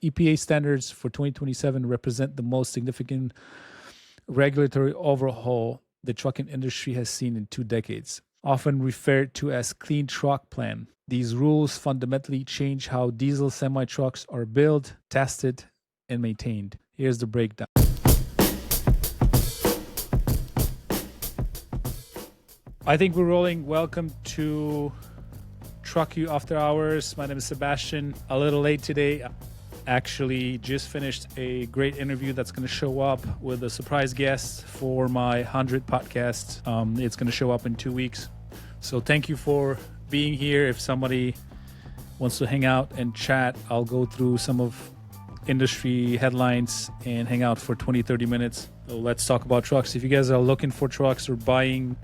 EPA standards for 2027 represent the most significant regulatory overhaul the trucking industry has seen in 2 decades, often referred to as Clean Truck Plan. These rules fundamentally change how diesel semi-trucks are built, tested, and maintained. Here's the breakdown. I think we're rolling. Welcome to TruckYoo After Hours. My name is Sebastian. A little late today. Actually just finished a great interview that's going to show up with a surprise guest for my 100th podcast. It's going to show up in 2 weeks. So thank you for being here. If somebody wants to hang out and chat, I'll go through some of industry headlines and hang out for 20-30 minutes. So let's talk about trucks. If you guys are looking for trucks or planning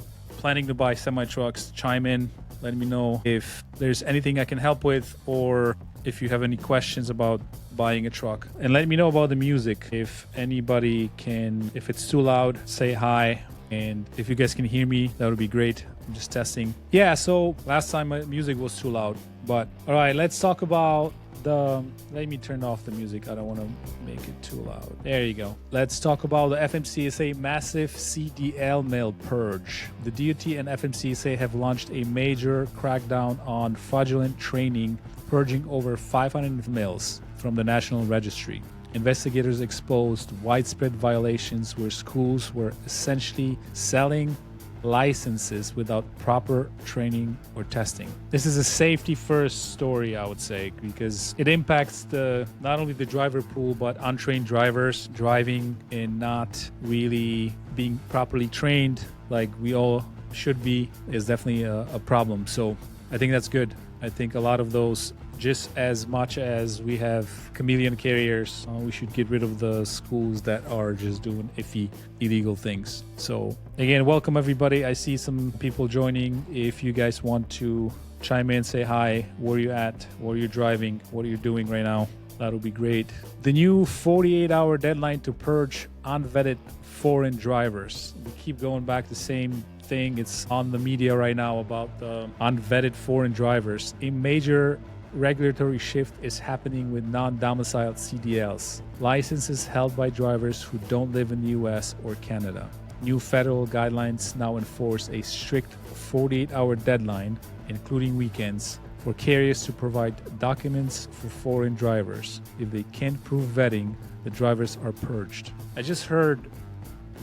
to buy semi-trucks, chime in. Let me know if there's anything I can help with, or if you have any questions about buying a truck. And let me know about the music. If anybody can, if it's too loud, say hi. And if you guys can hear me, that would be great. I'm just testing. Yeah, so last time my music was too loud. But all right, let's talk about let me turn off the music. I don't want to make it too loud. There you go. Let's talk about the FMCSA massive CDL mail purge. The DOT and FMCSA have launched a major crackdown on fraudulent training, purging over 500 mails from the National Registry. Investigators exposed widespread violations where schools were essentially selling licenses without proper training or testing. This is a safety first story, I would say, because it impacts not only the driver pool, but untrained drivers driving and not really being properly trained like we all should be is definitely a problem. So I think that's good. I think a lot of those, just as much as we have chameleon carriers, we should get rid of the schools that are just doing iffy, illegal things. So again, welcome everybody. I see some people joining. If you guys want to chime in, say hi, where you at, where you're driving, what are you doing right now, that would be great. The new 48-hour deadline to purge unvetted foreign drivers. We keep going back to the same thing. It's on the media right now about the unvetted foreign drivers. A major regulatory shift is happening with non-domiciled CDLs, licenses held by drivers who don't live in the US or Canada. New federal guidelines now enforce a strict 48-hour deadline, including weekends, for carriers to provide documents for foreign drivers. If they can't prove vetting, the drivers are purged. I just heard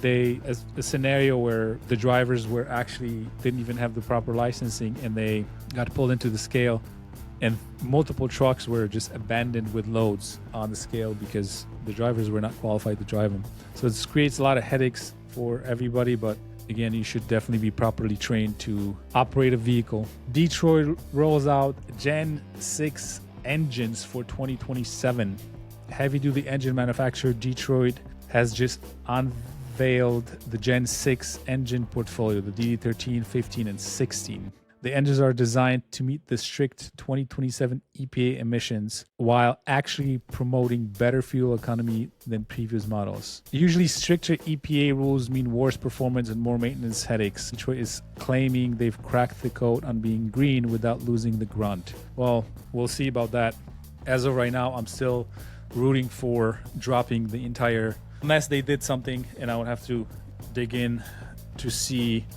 a scenario where the drivers didn't even have the proper licensing, and they got pulled into the scale, and multiple trucks were just abandoned with loads on the scale because the drivers were not qualified to drive them. So this creates a lot of headaches for everybody, but again, you should definitely be properly trained to operate a vehicle. Detroit rolls out Gen 6 engines for 2027. Heavy-duty engine manufacturer Detroit has just unveiled the Gen 6 engine portfolio, the DD13, 15, and 16. The engines are designed to meet the strict 2027 EPA emissions while actually promoting better fuel economy than previous models. Usually stricter EPA rules mean worse performance and more maintenance headaches. Detroit is claiming they've cracked the code on being green without losing the grunt. Well, we'll see about that. As of right now, I'm still rooting for dropping the entire, unless they did something and I would have to dig in to see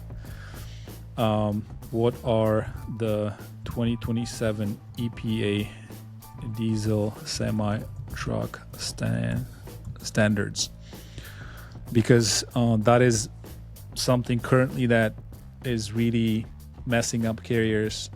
what are the 2027 EPA diesel semi-truck standards, because that is something currently that is really messing up carriers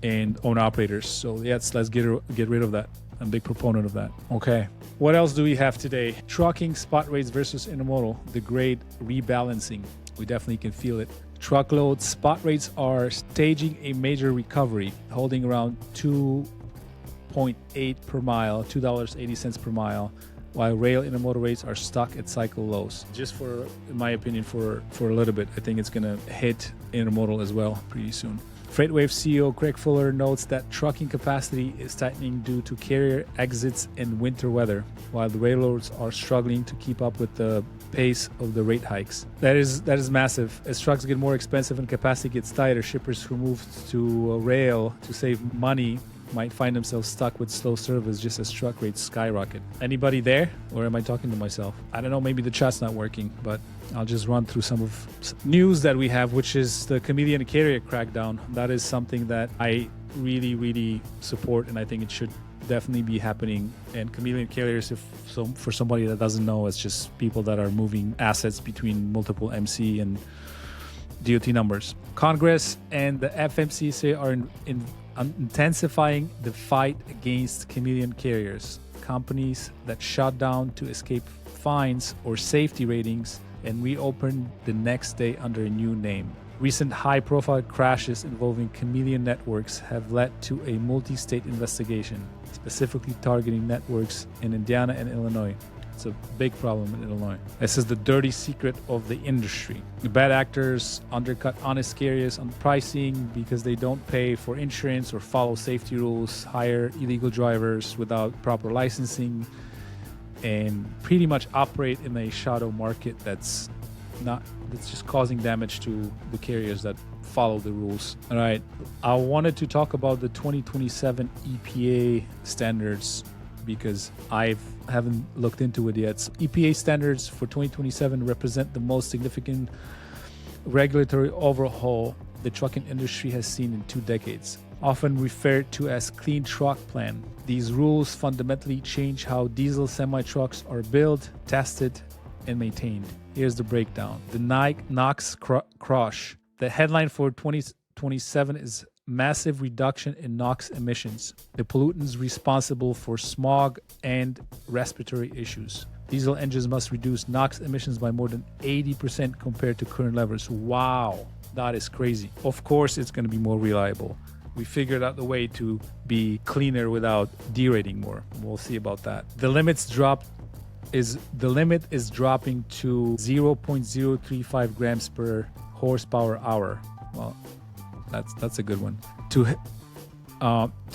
and owner-operators. So yes, let's get rid of that. I'm a big proponent of that. Okay, what else do we have today? Trucking spot rates versus intermodal, the great rebalancing. We definitely can feel it. Truckload spot rates are staging a major recovery, holding around 2.8 per mile, $2.80 per mile, while rail intermodal rates are stuck at cycle lows. Just for, in my opinion, for a little bit, I think it's going to hit intermodal as well pretty soon. FreightWave CEO Craig Fuller notes that trucking capacity is tightening due to carrier exits and winter weather, while the railroads are struggling to keep up with the pace of the rate hikes. That is massive. As trucks get more expensive and capacity gets tighter, shippers who move to rail to save money might find themselves stuck with slow service just as truck rates skyrocket. Anybody there? Or am I talking to myself? I don't know, maybe the chat's not working, but I'll just run through some of news that we have, which is the chameleon carrier crackdown. That is something that I really, really support, and I think it should definitely be happening. And chameleon carriers, for somebody that doesn't know, it's just people that are moving assets between multiple MC and DOT numbers. Congress and the FMCSA are intensifying the fight against chameleon carriers, companies that shut down to escape fines or safety ratings and reopen the next day under a new name. Recent high-profile crashes involving chameleon networks have led to a multi-state investigation, specifically targeting networks in Indiana and Illinois. It's a big problem in Illinois. This is the dirty secret of the industry. The bad actors undercut honest carriers on pricing because they don't pay for insurance or follow safety rules, hire illegal drivers without proper licensing, and pretty much operate in a shadow market that's just causing damage to the carriers that follow the rules. All right, I wanted to talk about the 2027 EPA standards because I haven't looked into it yet. So EPA standards for 2027 represent the most significant regulatory overhaul the trucking industry has seen in 2 decades. Often referred to as Clean Truck Plan, these rules fundamentally change how diesel semi-trucks are built, tested, and maintained. Here's the breakdown. The NOx crush. The headline for 2027 is massive reduction in NOx emissions, the pollutants responsible for smog and respiratory issues. Diesel engines must reduce NOx emissions by more than 80% compared to current levels. Wow, that is crazy. Of course, it's going to be more reliable. We figured out the way to be cleaner without derating more. We'll see about that. The limit is dropping to 0.035 grams per horsepower hour. Well, that's a good one. To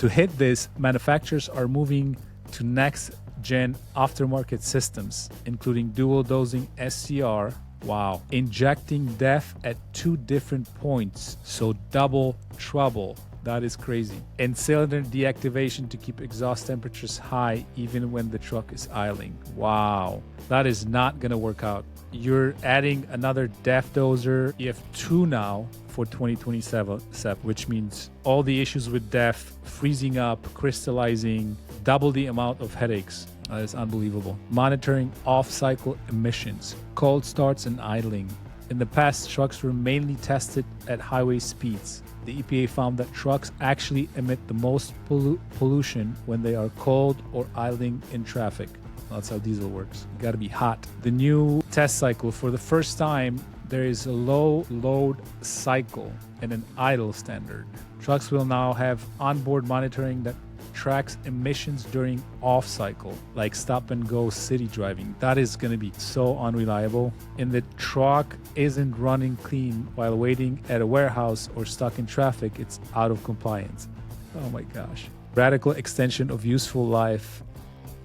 hit this, manufacturers are moving to next-gen aftermarket systems, including dual dosing SCR. Wow. Injecting DEF at 2 different points, so double trouble. That is crazy. And cylinder deactivation to keep exhaust temperatures high even when the truck is idling. Wow. That is not going to work out. You're adding another DEF doser. You have 2 now for 2027, which means all the issues with DEF, freezing up, crystallizing, double the amount of headaches. That is unbelievable. Monitoring off-cycle emissions, cold starts and idling. In the past, trucks were mainly tested at highway speeds. The EPA found that trucks actually emit the most pollution when they are cold or idling in traffic. That's how diesel works. You gotta be hot. The new test cycle, for the first time, there is a low load cycle and an idle standard. Trucks will now have onboard monitoring that tracks emissions during off cycle, like stop and go city driving. That is going to be so unreliable. And the truck isn't running clean while waiting at a warehouse or stuck in traffic. It's out of compliance. Oh my gosh. Radical extension of useful life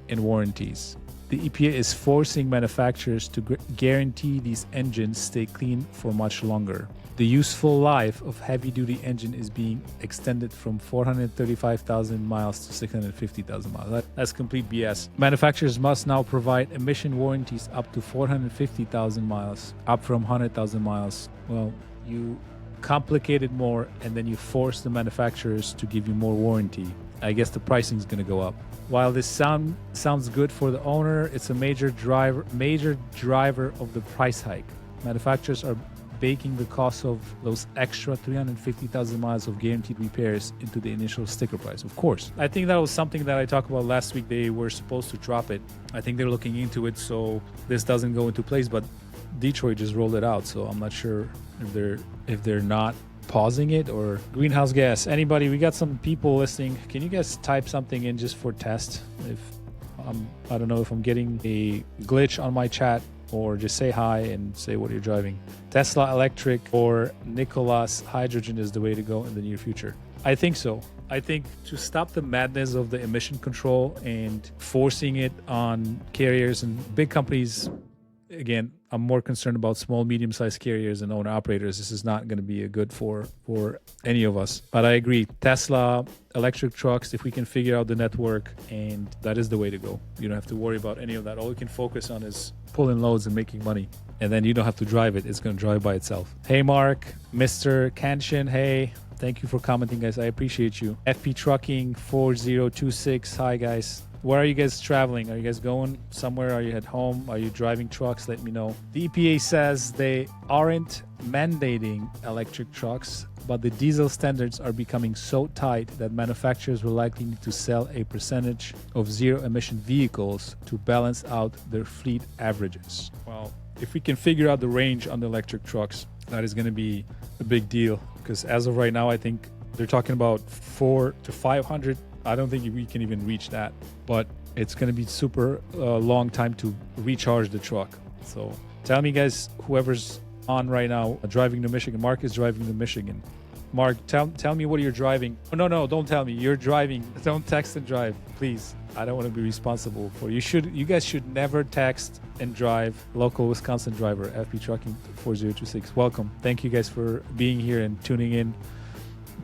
and warranties. The EPA is forcing manufacturers to guarantee these engines stay clean for much longer. The useful life of heavy-duty engine is being extended from 435,000 miles to 650,000 miles. That's complete BS. Manufacturers must now provide emission warranties up to 450,000 miles, up from 100,000 miles. Well, you complicate it more, and then you force the manufacturers to give you more warranty. I guess the pricing is going to go up. While this sounds good for the owner, it's a major driver of the price hike. Manufacturers are baking the cost of those extra 350,000 miles of guaranteed repairs into the initial sticker price. Of course. I think that was something that I talked about last week. They were supposed to drop it. I think they're looking into it so this doesn't go into place, but Detroit just rolled it out, so I'm not sure if they're not pausing it. Or greenhouse gas. Anybody, we got some people listening. Can you guys type something in just for test? I don't know if I'm getting a glitch on my chat, or just say hi and say what you're driving. Tesla electric or Nikolas hydrogen is the way to go in the near future. I think so. I think to stop the madness of the emission control and forcing it on carriers and big companies, again, I'm more concerned about small, medium-sized carriers and owner-operators. This is not going to be a good for any of us. But I agree. Tesla, electric trucks, if we can figure out the network, and that is the way to go. You don't have to worry about any of that. All you can focus on is pulling loads and making money. And then you don't have to drive it. It's going to drive by itself. Hey, Mark, Mr. Kanshin, hey. Thank you for commenting, guys. I appreciate you. FP Trucking 4026. Hi, guys. Where are you guys traveling? Are you guys going somewhere? Are you at home? Are you driving trucks? Let me know. The EPA says they aren't mandating electric trucks, but the diesel standards are becoming so tight that manufacturers will likely need to sell a percentage of zero-emission vehicles to balance out their fleet averages. Well, if we can figure out the range on the electric trucks, that is going to be a big deal, because as of right now, I think they're talking about 400 to 500. I don't think we can even reach that, but it's going to be super long time to recharge the truck. So tell me, guys, whoever's on right now driving to Michigan. Mark is driving to Michigan. Mark, tell me what you're driving. Oh, no, don't tell me. You're driving. Don't text and drive, please. I don't want to be responsible for you. You guys should never text and drive. Local Wisconsin driver, FP Trucking 4026. Welcome. Thank you guys for being here and tuning in.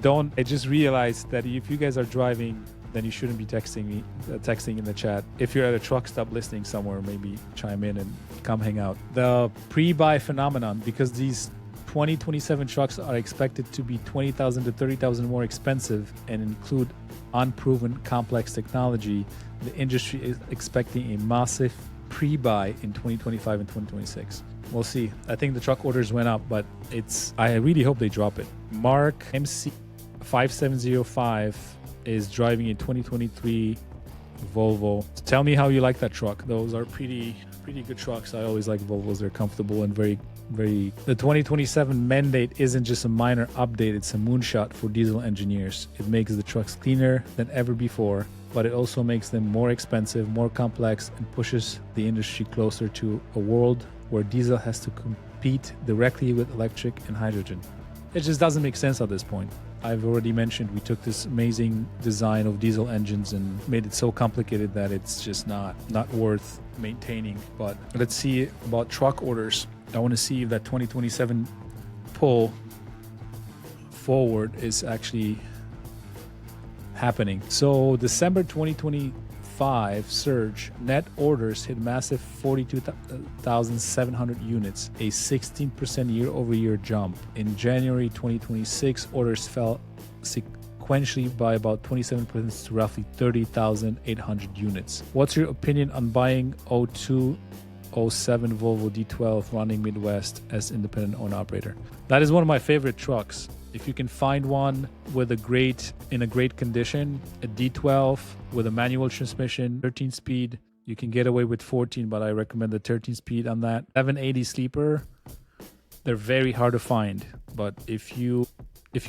I just realized that if you guys are driving, then you shouldn't be texting in the chat. If you're at a truck stop listening somewhere, maybe chime in and come hang out. The pre-buy phenomenon, because these 2027 trucks are expected to be 20,000 to 30,000 more expensive and include unproven complex technology, the industry is expecting a massive pre-buy in 2025 and 2026. We'll see. I think the truck orders went up, but I really hope they drop it. Mark MC5705 is driving a 2023 Volvo. Tell me how you like that truck. Those are pretty good trucks. I always like Volvos. They're comfortable and very. The 2027 mandate isn't just a minor update, it's a moonshot for diesel engineers. It makes the trucks cleaner than ever before, but it also makes them more expensive, more complex, and pushes the industry closer to a world where diesel has to compete directly with electric and hydrogen. It just doesn't make sense at this point. I've already mentioned we took this amazing design of diesel engines and made it so complicated that it's just not worth maintaining. But let's see about truck orders. I want to see if that 2027 pull forward is actually happening. So December 2025 surge, net orders hit massive 42,700 units, a 16% year-over-year jump. In January 2026, orders fell sequentially by about 27% to roughly 30,800 units. What's your opinion on buying 0207 Volvo D12 running Midwest as independent owner operator? That is one of my favorite trucks. If you can find one in a great condition, a D12 with a manual transmission, 13 speed, you can get away with 14, but I recommend the 13 speed on that. 780 sleeper, they're very hard to find, but if you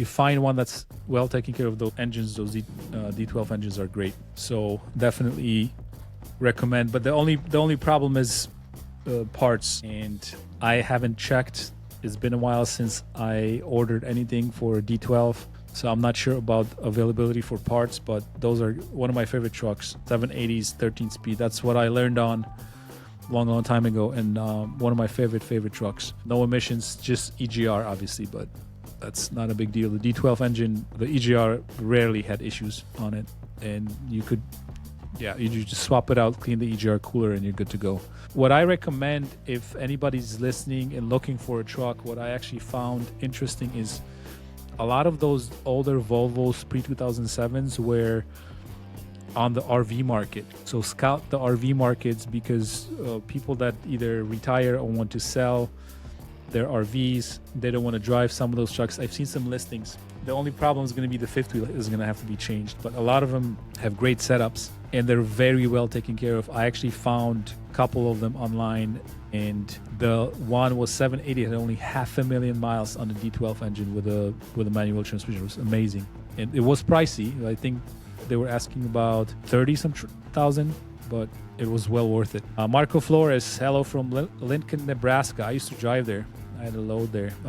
find one that's well taken care of, those engines, those D12 engines are great. So definitely recommend. But the only problem is parts, and I haven't checked. It's been a while since I ordered anything for D12, so I'm not sure about availability for parts, but those are one of my favorite trucks. 780s, 13 speed. That's what I learned on long time ago, and one of my favorite trucks. No emissions, just EGR obviously, but that's not a big deal. The D12 engine, the EGR rarely had issues on it, and you just swap it out, clean the EGR cooler, and you're good to go. What I recommend, if anybody's listening and looking for a truck, what I actually found interesting is a lot of those older Volvos pre-2007s were on the RV market. So scout the RV markets, because people that either retire or want to sell their RVs, they don't want to drive some of those trucks. I've seen some listings. The only problem is going to be the fifth wheel is going to have to be changed, but a lot of them have great setups and they're very well taken care of. I actually found a couple of them online, and the one was 780, had only 500,000 miles on the D12 engine with a manual transmission. It was amazing, and it was pricey. I think they were asking about 30,000, but it was well worth it. Marco Flores, hello from Lincoln, Nebraska. I used to drive there. I had a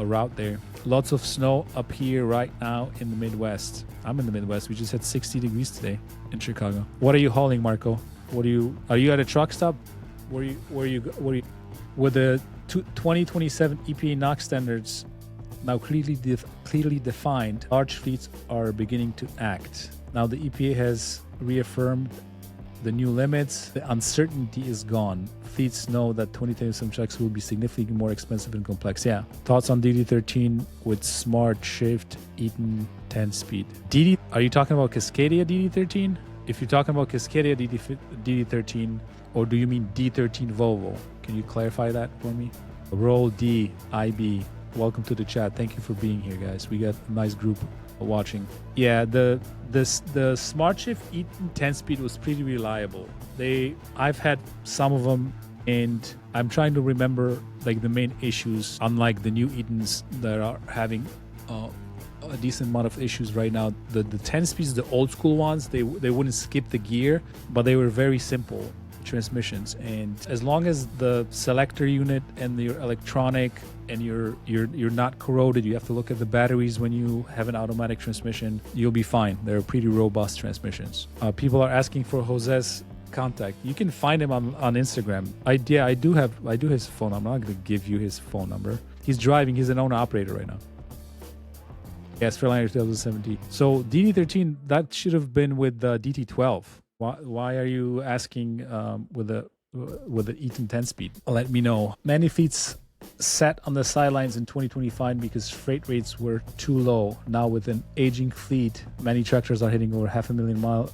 route there. Lots of snow up here right now in the Midwest. I'm in the Midwest. We just had 60 degrees today in Chicago. What are you hauling, Marco? Are you at a truck stop? with the 2027 EPA NOx standards now clearly defined, large fleets are beginning to act. Now the EPA has reaffirmed the new limits. The uncertainty is gone. Fleets know that 2027 trucks will be significantly more expensive and complex. Yeah. Thoughts on DD13 with smart shift Eaton 10-speed? Are you talking about Cascadia DD13? If you're talking about Cascadia DD13, or do you mean D13 Volvo? Can you clarify that for me? Roll D, IB. Welcome to the chat. Thank you for being here, guys. We got a nice group watching. Yeah, the Smart Shift Eaton 10-speed was pretty reliable. I've had some of them, and I'm trying to remember like the main issues. Unlike the new Eatons that are having a decent amount of issues right now, the 10 speeds, the old school ones, they wouldn't skip the gear, but they were very simple transmissions. And as long as the selector unit and your electronic and you're not corroded, you have to look at the batteries when you have an automatic transmission, you'll be fine. They're pretty robust transmissions. People are asking for Jose's contact. You can find him on Instagram. I do his phone. I'm not going to give you his phone number. He's driving. He's an owner operator right now. Yes, freightliner 2017. So DD13, that should have been with the DT12. Why are you asking with the Eaton 10-speed? Let me know. Many fleets sat on the sidelines in 2025 because freight rates were too low. Now with an aging fleet, many tractors are hitting over 500,000 mile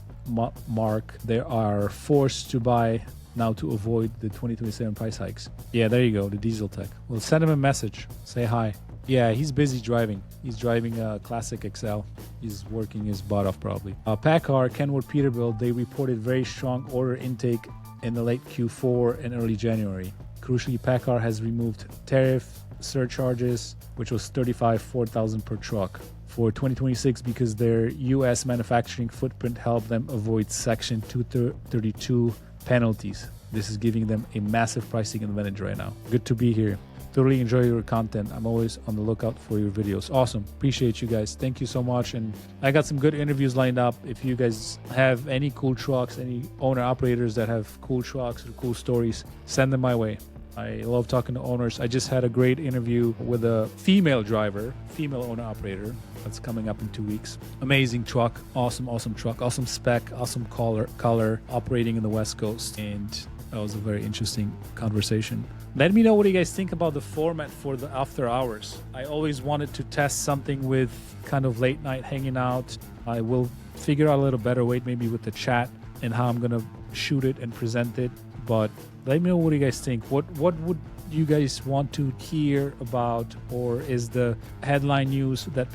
mark. They are forced to buy now to avoid the 2027 price hikes. Yeah, there you go, the diesel tech. Well, send him a message. Say hi. Yeah, he's busy driving. He's driving a classic XL. He's working his butt off probably. PACCAR, Kenworth, Peterbilt, they reported very strong order intake in the late Q4 and early January. Crucially, PACCAR has removed tariff surcharges, which was $4,000 per truck for 2026 because their U.S. manufacturing footprint helped them avoid Section 232 penalties. This is giving them a massive pricing advantage right now. Good to be here. Totally enjoy your content. I'm always on the lookout for your videos. Awesome. Appreciate you guys. Thank you so much. And I got some good interviews lined up. If you guys have any cool trucks, any owner operators that have cool trucks or cool stories, send them my way. I love talking to owners. I just had a great interview with a female driver, female owner operator. That's coming up in 2 weeks. Amazing truck. Awesome truck. Awesome spec. Awesome color. Operating in the West Coast. And that was a very interesting conversation. Let me know what you guys think about the format for the after hours. I always wanted to test something with kind of late night hanging out. I will figure out a little better way maybe with the chat and how I'm gonna shoot it and present it. But let me know what you guys think. What would you guys want to hear about, or is the headline news that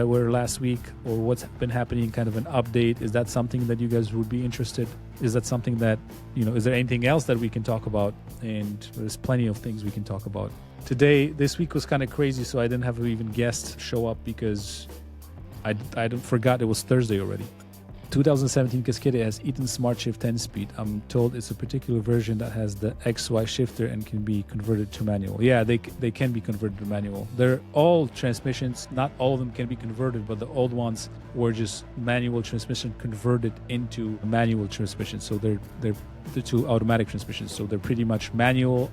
were last week, or what's been happening kind of an update? Is that something that you guys would be interested? Is that something that, is there anything else that we can talk about? And there's plenty of things we can talk about. This week was kind of crazy, so I didn't have even guests show up because I forgot it was Thursday already. 2017 Cascadia has Eaton Smart Shift 10-speed. I'm told it's a particular version that has the XY shifter and can be converted to manual. Yeah, they can be converted to manual. They're all transmissions. Not all of them can be converted, but the old ones were just manual transmission converted into manual transmission. So they're the two automatic transmissions. So they're pretty much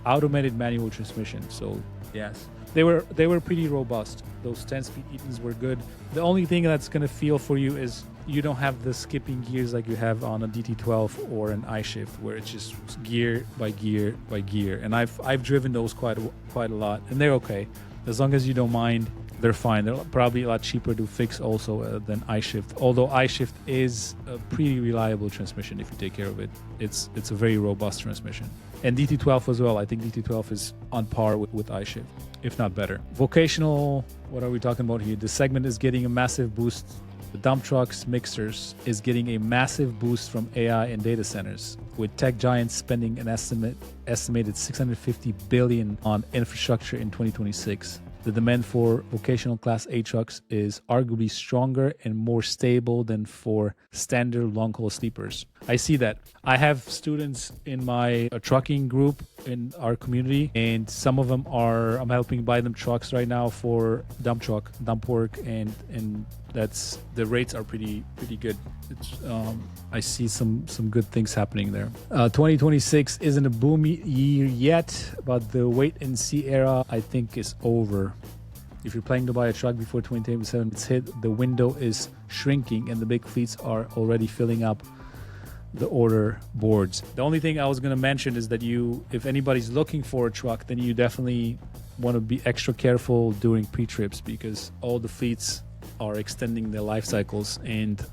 automated manual transmission. So yes. They were pretty robust. Those 10-speed Eatons were good. The only thing that's going to feel for you is you don't have the skipping gears like you have on a DT12 or an I-Shift, where it's just gear by gear by gear. And I've driven those quite a lot, and they're okay. As long as you don't mind, they're fine. They're probably a lot cheaper to fix also than I-Shift. Although I-Shift is a pretty reliable transmission if you take care of it. It's a very robust transmission. And DT12 as well. I think DT12 is on par with I-Shift, if not better. Vocational, what are we talking about here? The segment is getting a massive boost. The dump trucks, mixers is getting a massive boost from AI and data centers, with tech giants spending an estimated $650 billion on infrastructure in 2026. The demand for vocational Class A trucks is arguably stronger and more stable than for standard long-haul sleepers. I see that. I have students in my trucking group in our community, and some of them I'm helping buy them trucks right now for dump work, and that's the rates are pretty good. I see some good things happening there. 2026 isn't a boom year yet, but the wait and see era I think is over. If you're planning to buy a truck before 2027, it's hit. The window is shrinking, and the big fleets are already filling up the order boards. The only thing I was going to mention is that if anybody's looking for a truck, then you definitely want to be extra careful during pre-trips, because all the fleets are extending their life cycles and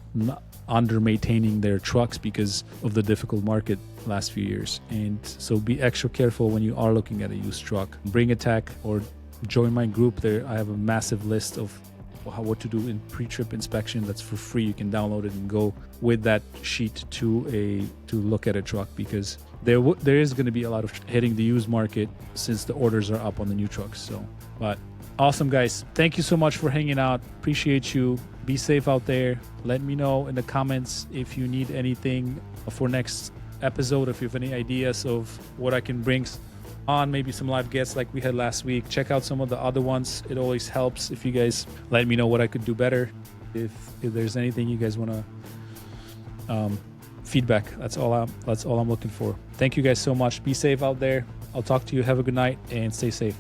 under maintaining their trucks because of the difficult market last few years. And so be extra careful when you are looking at a used truck. Bring a tech or join my group there. I have a massive list of what to do in pre-trip inspection. That's for free. You can download it and go with that sheet to look at a truck, because there is going to be a lot of hitting the used market since the orders are up on the new trucks. So, but awesome, guys. Thank you so much for hanging out. Appreciate you. Be safe out there. Let me know in the comments if you need anything for next episode, if you have any ideas of what I can bring on, maybe some live guests like we had last week. Check out some of the other ones. It always helps if you guys let me know what I could do better. If there's anything you guys want to feedback, that's all I'm looking for. Thank you guys so much. Be safe out there. I'll talk to you. Have a good night and stay safe.